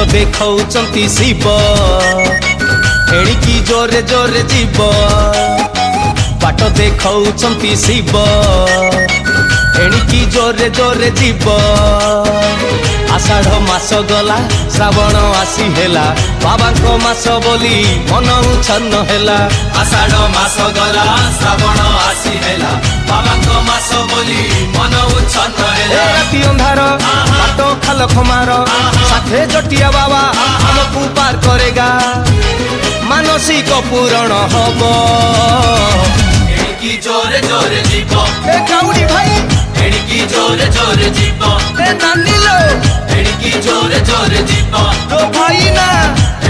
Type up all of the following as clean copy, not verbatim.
ଦେଖାଉଛନ୍ତି ଶିବ ଏଣିକି ଜୋରେ ଜୋରେ ଯିବ ବାଟ ଦେଖାଉଛନ୍ତି ଶିବ ଏଣିକି ଜୋରେ ଜୋରେ ଯିବ ଆଷାଢ଼ ମାସ ଗଲା ଶ୍ରାବଣ ଆସି ହେଲା ବାବାଙ୍କ ମାସ ବୋଲି ମନ ଉଚ୍ଛନ୍ନ ହେଲା ଆଷାଢ଼ ମାସ ଗଲା ଶ୍ରାବଣ ଆସି ହେଲା ବାବାଙ୍କ ମାସ ବୋଲି ମନ ଉଚ୍ଛନ୍ନ ହେଲା ରାତି ଅନ୍ଧାର ବାଟ ଖାଲ ଖମାର ସାଥେ ଜଟିଆ ବାବା ଆମକୁ ପାର କରେଗା ମାନସିକ ପୂରଣ ହବ ଏଣିକି ଜୋରେ ଜୋରେ ଯିବ ଏ କାଉଡ଼ି ଭାଇ ଏଣିକି ଜୋରେ ଜୋରେ ଯିବ ଏ ନାନିଲୋ ଏଣିକି ଜୋରେ ଜୋରେ ଯିବ ତୋ ଭାଇ ନା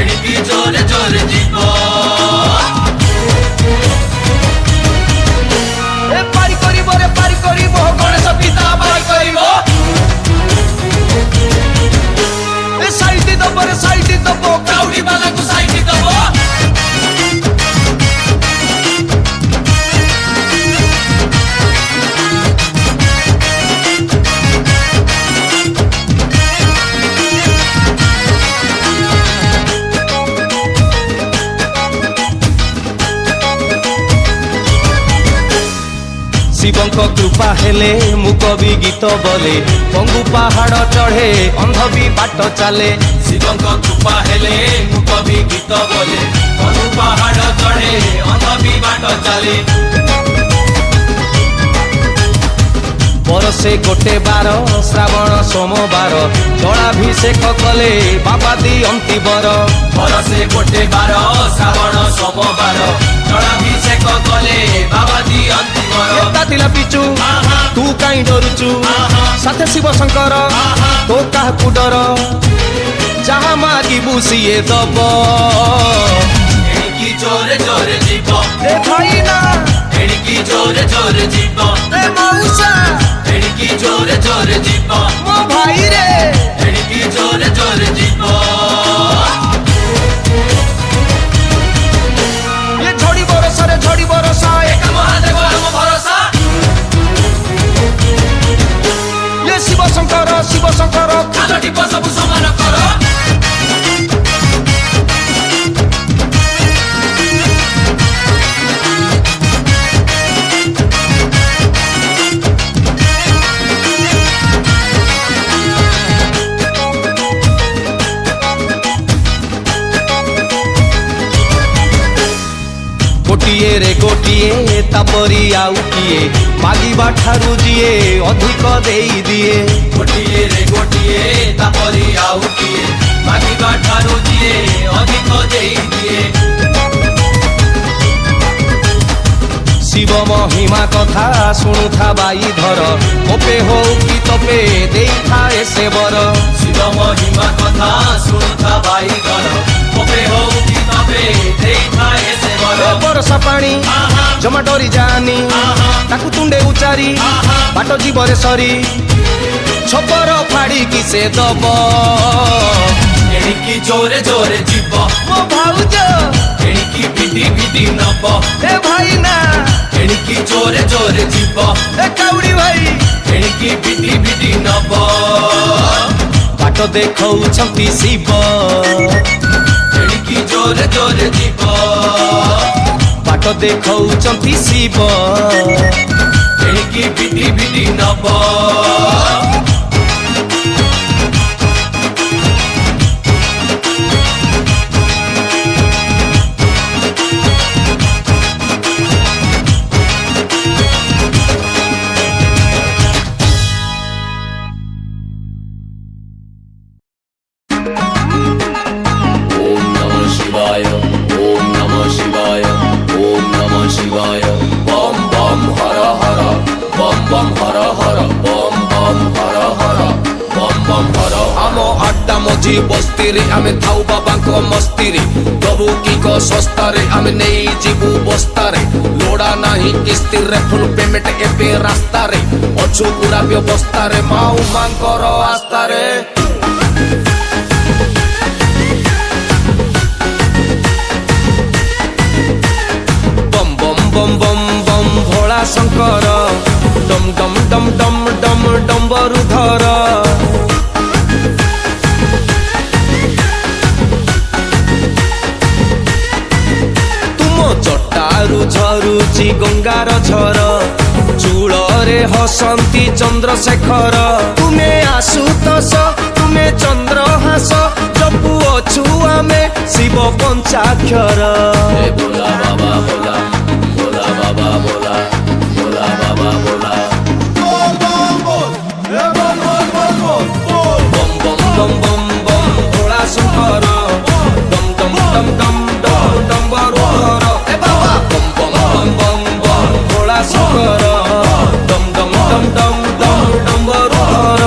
ଏଣିକି ଜୋରେ ଜୋରେ ଯିବ ଏ ପାରି କରିବ ରେ ପାରି କରିବ ଗଣେଶ ପିତା ପାରି କରିବ ଏ ସାଇଟି ଦବ ରେ ସାଇଟି ଦବ କାଉଡ଼ି ବାଲାକୁ ସାଇଟି ଦବ ଶିବଙ୍କ କୃପା ହେଲେ ମୁଁ କବି ଗୀତ ବୋଲେ ପଙ୍ଗୁ ପାହାଡ଼ ଚଢ଼େ ଅନ୍ଧ ବି ବାଟ ଚାଲେ ଶିବଙ୍କ କୃପା ହେଲେ ମୁଁ କବି ଗୀତ ବୋଲେ ପଙ୍ଗୁ ପାହାଡ଼ ଚଢ଼େ ଅନ୍ଧ ବି ବାଟ ଚାଲେ ବରଷେ ଗୋଟେ ବାର ଶ୍ରାବଣ ସୋମବାର ଜଳାଭିଷେକ କଲେ ବାବା ଦିଅନ୍ତି ବର ବରଷେ ଗୋଟେ ବାର ଶ୍ରାବଣ ସୋମବାର ଜଳାଭିଷେକ କଲେ ବାବା ଦିଅନ୍ତି ବର ତାତିଲା ପିଚୁ ତୁ କାହିଁ ଡରୁଛୁ ସାଥେ ଶିବ ଶଙ୍କର ତୋ କାହାକୁ ଡର ଯାହା ମାଗିବୁ ସିଏ ଦବ ଏଣିକି ଜୋରେ ଜୋରେ ଯିବ ଏ ଭାଇ ନା ଏଣିକି ଜୋରେ ଜୋରେ ଯିବ ଏ ମଉସା ଏଣିକି ଜୋରେ ଜୋରେ ଯିବ ମୋ ଭାଇ ରେ ଏଣିକି ଜୋରେ ଜୋରେ ଯିବ ଏ ଝଡ଼ି ବରଷରେ ଝଡ଼ି ବରଷା ଏକ ମହାଦେବ ଆମ ଭରସା ଏ ଶିବ ଶଙ୍କର କାନ ଟିପ ସବୁ ସମାନ କର ଗୋଟିଏ ରେ ଗୋଟିଏ ତାପରି ଆଉ କିଏ ମାଗିବା ଠାରୁ ଯିଏ ଅଧିକ ଦେଇଦିଏ ଗୋଟିଏ ରେ ଗୋଟିଏ ତାପରି ଆଉ କିଏ ମାଗିବା ଠାରୁ ଯିଏ ଅଧିକ ଦେଇଦିଏ ଶିବ ମହିମା କଥା ଶୁଣୁଥା ବାଇ ଧର ତୋପେ ହଉ କି ତୋପେ ଦେଇଥାଏ ସେ ବର ଶିବ ମହିମା କଥା ଶୁଣୁଥା ଭାଇ ଘର ତୋପେ ହଉ କି ତବେ ଦେଇଥାଏ ସେ ବର ବରଷା ପାଣି ଜମା ଡରି ଯାନି ତାକୁ ତୁଣ୍ଡେ ଉଚାରି ବାଟ ଯିବରେ ସରି ଛପର ଫାଡ଼ିକି ସେ ଦବ ଏଣିକି ଜୋରେ ଜୋରେ ଯିବ ମୋ ଭାଉଜ ଏଣିକି ଭିଡ଼ି ଭିଡ଼ି ନବ ଏ ଭାଇ ନା ଏଣିକି ଜୋରେ ଜୋରେ ଯିବ ଏ କାଉଡ଼ି ଭାଇ ଏଣିକି ଭିଡ଼ି ଭିଡ଼ି ନବ ବାଟ ଦେଖାଉଛନ୍ତି ଶିବ ଏଣିକି ଜୋରେ ଜୋରେ ଯିବ ବାଟ ଦେଖାଉଛନ୍ତି ଶିବ ଏଣିକି ଭିଡ଼ି ଭିଡ଼ି ନବ ମଝି ବସ୍ତିରେ ଆମେ ଥାଉ ବାବାଙ୍କ ମସ୍ତିରେ ଦବୁ କିକ ଶସ୍ତାରେ ଆମେ ନେଇ ଯିବୁ ବସ୍ତାରେ ଲୋଡ଼ା ନାହିଁ କିସ୍ତିରେ ଫୁଲ୍ ପେମେଣ୍ଟ ଏବେ ରାସ୍ତାରେ ଅଛୁ ପୁରା ବ୍ୟବସ୍ଥାରେ ମାଉ ମାଙ୍କର ଆସ୍ଥାରେ ବମ୍ ବମ୍ ବମ୍ ବମ୍ ବମ୍ ଭୋଳା ଶଙ୍କର ଡମ୍ ଡମ୍ ଡମ୍ ଡମ୍ ଡମ୍ ଡମ୍ବରୁ ଧର हसंती चंद्रशेखर तुमे आशुतोष तुमे चंद्रहास जपु अछु आमे शिव पंचाक्षर बोला बाबा बोला बोला बाबा बोला बोला बाबा बोला बम बम बम बम बम भोला शंकर डम डम डम डम डम डम बरुधर ए बाबा बम बम बम बम बम भोला शंकर डम डम डम डम डम डम बरुधर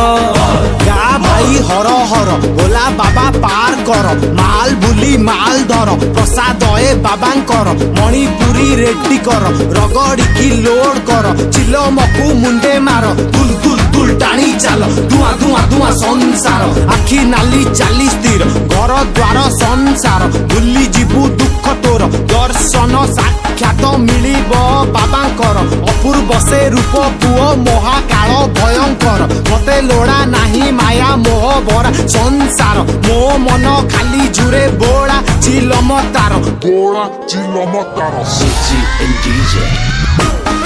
गा भाई हर हर भोला बाबा पार कर माल बुली माल धर प्रसाद ए बाबांकर मणिपुरी रेड्डी कर रगड़िकी लोड कर चिलमकु मुंडे मार दुल दुल दुल टाणी चाल धुआं धुआं धुआं संसार आखि नाली चाली स्थिर घर द्वार संसार भूली जीवु दुख तोर दर्शन साक्षात मिलिब बाबांकर अपूर्व से रूप पुओ महाकाल भयंकर मते लोड़ा नाही माया मोह भरा संसार मो मन खाली जुरे बोला चिलम तार Bora de Lomotaro. CG and DJ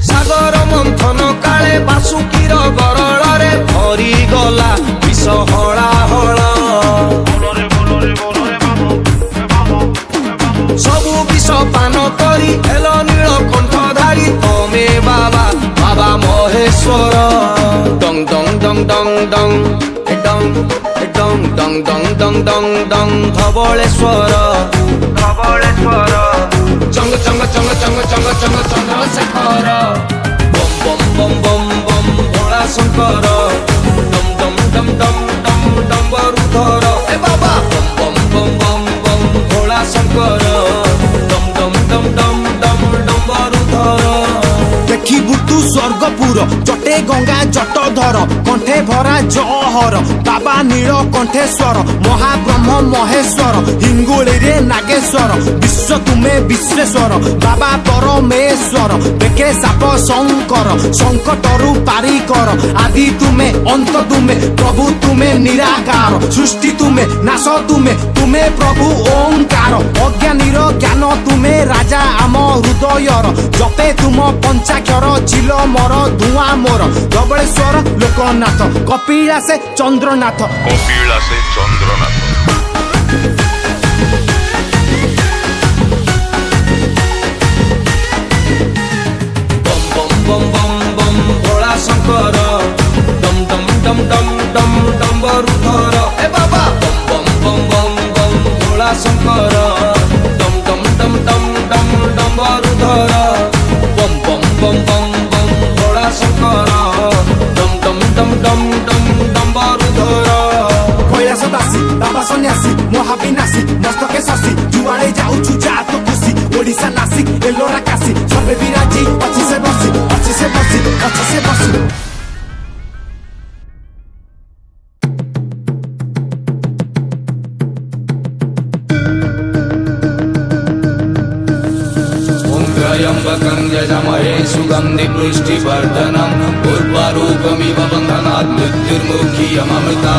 सागर मंथन काले बासुकीर गरଳରେ भरी गला विष हळा हळ सबु विष पान करी हेल नील कंठधारी तमे बाबा बाबा महेश्वर डंग डंग डंग डंग डंग ए डंग ए डंग डंग डंग डंग डंग डंग धवळेश्वर धवळेश्वर चंग चंग चंग चंग चंग चंग चंद्रशेखर बम बम बम बम बम भोला शंकर डम डम डम डम डम डम बरुधर ए बाबा बम बम बम बम बम भोला शंकर डम डम डम डम डम डम बरुधर देखिबु तू स्वर्गपुर जटे गंगा जटधर कंठे भरा जहर बाबा नील कंठेश्वर महाब्रह्म महेश्वर हिंगुली रे नागेश्वर विश्व तुमे विश्वेश्वर बाबा परमेश्वर बेके साप शंकर संकटरु पारी कर आदि तुमे अंत तुमे प्रभु तुमे निराकार सृष्टि तुमे नाश तुमे तुमे प्रभु ओंकार अज्ञानीर ज्ञान तुमे राजा आम हृदयर जपे तुम पंचाक्षर चिल मोर धुआं मोर धवळेश्वर लोकनाथ कपिलासे चंद्रनाथ Kopilase Chandranatha. बम बम बम बम बम भोला शंकर डम डम डम डम डम डम बरुधर ए बाबा बम बम बम बम बम भोला शंकर डम डम डम डम डम डम बरुधर बम बम बम बम बम भोला शंकर डम डम डम डम डम डम बरुधर कैलास दासी बाबा सन्यासी महाविनाशी मस्तके शशि जुआड़े जाऊछु जा तो खुशी ओडिशा नासिक एलोरा काशी सर्वे विराजी अच्छी से बसी अच्छी से बसी अच्छी से बसी ॐ त्र्यम्बकं यजामहे सुगन्धिपुष्टिवर्धनम् उर्वारुकमिव बन्धनात् मृत्युर्मुखीयममृता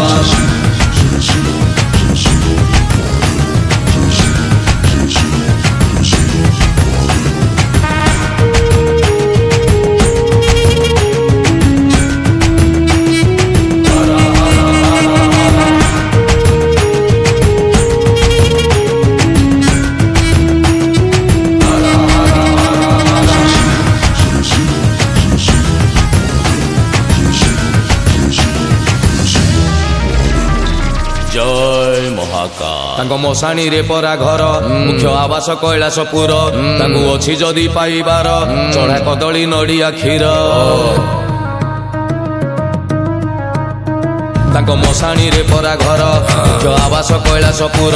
जय महाकाल तांको मशाणी रे परा घर मुख्य आवास कैलासपुर तांको अछि जदि पाइबार चढ़ा कदली नड़िया क्षीर तांको मशाणी रे परा घर मुख्य आवास कैलासपुर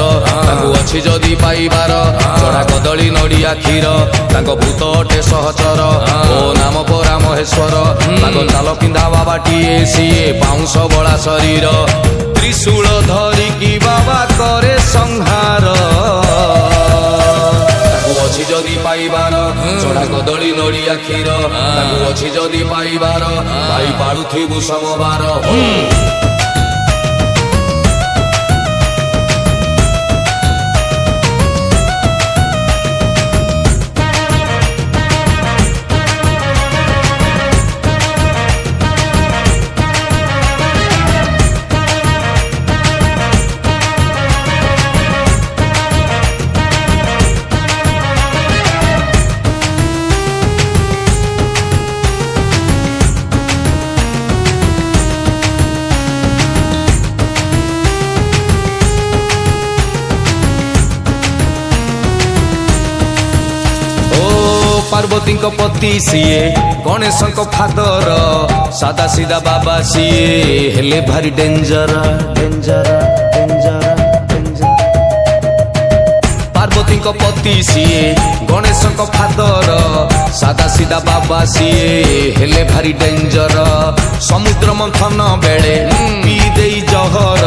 तांको अछि जदि पाइबार चढ़ा कदली नड़िया क्षीर तांको भूत अटे सहचर ओ नाम परा महेश्वर तांको चाल पिंधा बाबाटीए सीए पाउंस बड़ा शरीर त्रिशूल धरिकी बाबा करे संहार ताकू अछि जदि पाइबार ଛଡ଼ା କଦଳୀ ନଡ଼ିଆ କ୍ଷୀର ତାକୁ ଅଛି ଯଦି ପାଇବାର ଭାଇ ପାଳୁଥିବୁ ସମବାର। ପାର୍ବତୀଙ୍କ ପତି ସିଏ ଗଣେଶଙ୍କ ଫାଦର ସାଦା ସିଧା ବାବା ସିଏ ହେଲେ ଭାରି ଡେଞ୍ଜର ଡେଞ୍ଜର ଡେଞ୍ଜର ଡେଞ୍ଜର। ପାର୍ବତୀଙ୍କ ପତି ସିଏ ଗଣେଶଙ୍କ ଫାଦର ସାଦା ସିଧା ବାବା ସିଏ ହେଲେ ଭାରି ଡେଞ୍ଜର। ସମୁଦ୍ର ମନ୍ଥନ ବେଳେ ପିଇ ଦେଇ ଜହର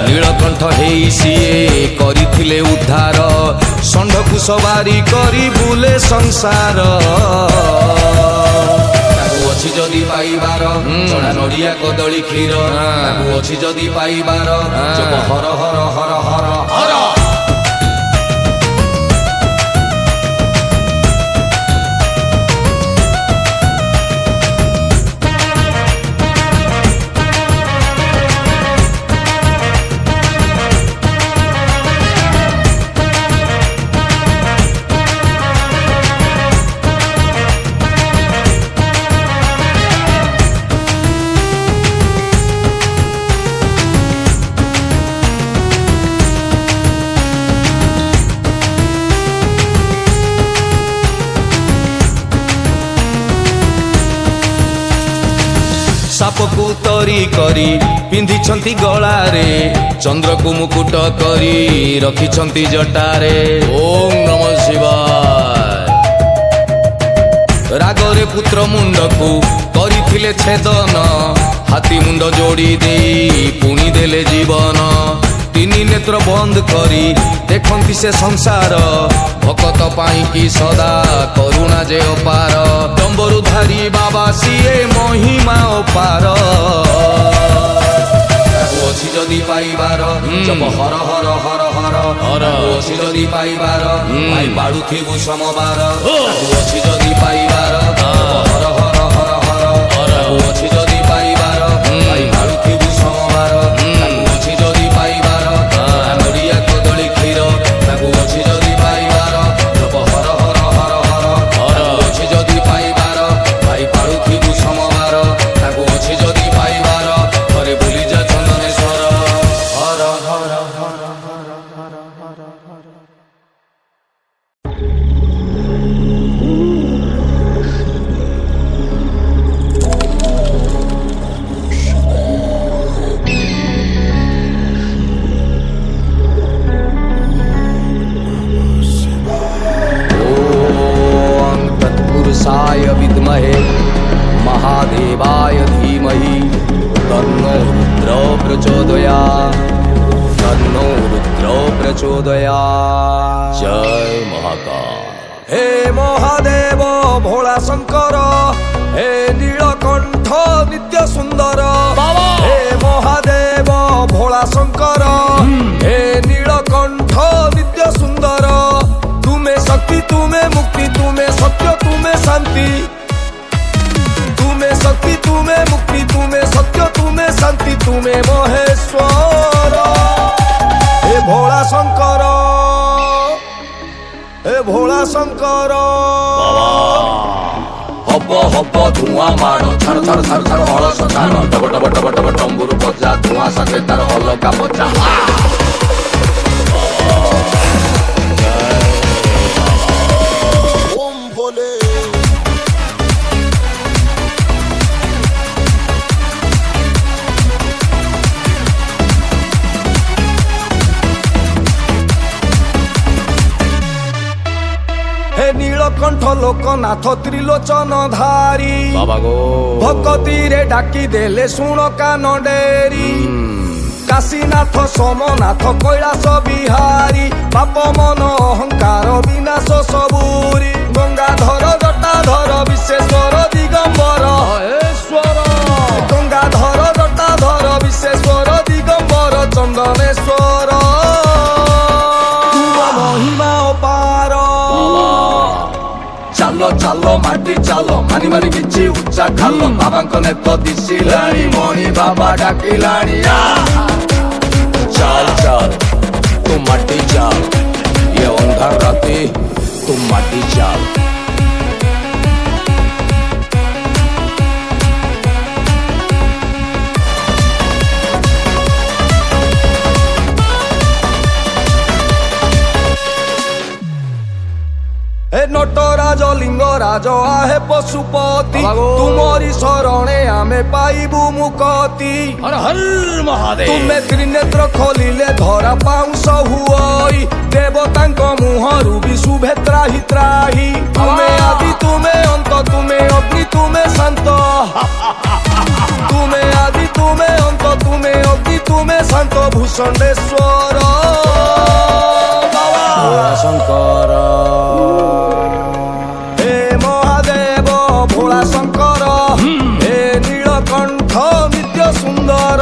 ନୀଳକଣ୍ଠ ହେଇ ସିଏ କରିଥିଲେ ଉଦ୍ଧାର ଷଣ୍ଢକୁ ସବାରି କରି ବୁଲେ ସଂସାର। ତାକୁ ଅଛି ଯଦି ପାଇବାର ଛଡ଼ା ନଡ଼ିଆ କଦଳୀ କ୍ଷୀର ତାକୁ ଅଛି ଯଦି ପାଇବାର ଜପ ହର ହର ହର ହର ହର। ସାପକୁ ତରି କରି ପିନ୍ଧିଛନ୍ତି ଗଳାରେ ଚନ୍ଦ୍ରକୁ ମୁକୁଟ କରି ରଖିଛନ୍ତି ଜଟାରେ। ଓಂ ନମ ଶିବାୟ। ରାଗରେ ପୁତ୍ର ମୁଣ୍ଡକୁ କରିଥିଲେ ଛେଦନ ହାତୀ ମୁଣ୍ଡ ଯୋଡ଼ି ଦେଇ ପୁଣି ଦେଲେ ଜୀବନ। ତିନି ନେତ୍ର ବନ୍ଦ କରି ଦେଖନ୍ତି ସେ ସଂସାର ଭକତ ପାଇଁ କି ସଦା କରୁଣା ଯେ ଅପାର। ଡମ୍ବରୁ ଧାରି ବାବା ସିଏ ମହିମା ଅପାର। ତାକୁ ଅଛି ଯଦି ପାଇବାର ଜପ ହର ହର ହର ହର ହର। ଅଛି ଯଦି ପାଇବାର ଭାଇ ପାଳୁଥିବୁ ସମବାର। ତାକୁ ଅଛି ଯଦି ପାଇବାର ଜପ ହର ହର ହର ହର ହର। ଅଛି ଯଦି ପାଇବାର ଭାଇ ପାଳୁଥିବୁ ସମବାର। ତାକୁ ଅଛି ଯଦି ପାଇବାର ନଡ଼ିଆ କଦଳୀ କ୍ଷୀର ତାକୁ ଅଛି ଯଦି ପାଇବାର ଜପ ହର ହର ହର ହର ହର। ଅଛି ଯଦି ପାଇବାର ଭାଇ ପାଳୁଥିବୁ ସମବାର। ତାକୁ ଅଛି ଯଦି ପାଇବାର ଥରେ ବୁଲିଯା ଚନ୍ଦନେଶ୍ୱର ହର ହର ହର ହର ହର ହର ହର। तत्पुरुषाय विद्महे महादेवाय धीमहि तन्नो रुद्र प्रचोदयात् तन्नो रुद्र प्रचोदयात्। जय महाकाल। हे महादेव भोला शंकर हे नीलकंठ नित्य सुंदर हे महादेव भोला शंकर हे नीलकंठ नित्य सुंदर। तुम्हें शक्ति तुम्हें मुक्ति तुम्हें सत्य तुम्हें शांति। तुम्हें शक्ति तुम्हें मुक्ति तुम्हें सत्य तुम्हें शांति तुम्हें महेश्वर। हे भोला शंकर हे भोला शंकर। हब हब धुआं माड़ छाड़ छाड़ छाड़ छाड़ हलस छाड़ डब डब डब डब डम्बुरु बजा धुआं साथे तार अलगा बजा। हे नीलकंठ लोकनाथ त्रिलोचन धारी बाबा गो भक्ति रे डाकी देले शुण कान डेरी। काशीनाथ सोमनाथ कैलास बिहारी पाप मन अहंकार विनाश सबूरी। गंगाधर জটাধর বিশ্বেশ্বর দিগম্বর গঙ্গাধর জটাধর বিশ্বেশ্বর দিগম্বর চন্দনেশ্বর তুম মহিমা অপার ଚାଲ ଚାଲ ମାଟି ଚାଲ ମାନି ମାରି କିଛି ଉଚ୍ଚା ଖାଲ ବାବାଙ୍କ ନେତ ଦିଶିଲାଣି ମଣି ବାବା ଡାକିଲାଣି ଚାଲ ଚାଲ ତୁ ମାଟି ଚାଲ ଇଏ ଅନ୍ଧାର ରାତି ତୁ ମାଟି ଚାଲ হে নটরাজ লিঙ্গরাজ আহে পশুপতি তুমরি শরণে আমি পাইবু মুকতি হর হর মহাদেব তুমে ত্রিনেত্র খোলিলে ধরা পাউଁଶ ହୁଅଇ দেবতাଙ୍କ ମୁହଁରୁ ବି ଶୁଭେ ତ୍ରାହି ତ୍ରାହି ତୁମେ ଆଦି ତୁମେ ଅନ୍ତ ତୁମେ ଅଗ୍ନି ତୁମେ ଶାନ୍ତ ତୁମେ ଆଦି ତୁମେ ଅନ୍ତ ତୁମେ ଅଗ୍ନି ତୁମେ ଶାନ୍ତ ଭୂଷଣ୍ଡେଶ୍ୱର ଶଙ୍କର হে মহাদেব ভোলা শঙ্কর হে নীলকণ্ঠ নিত্য সুন্দর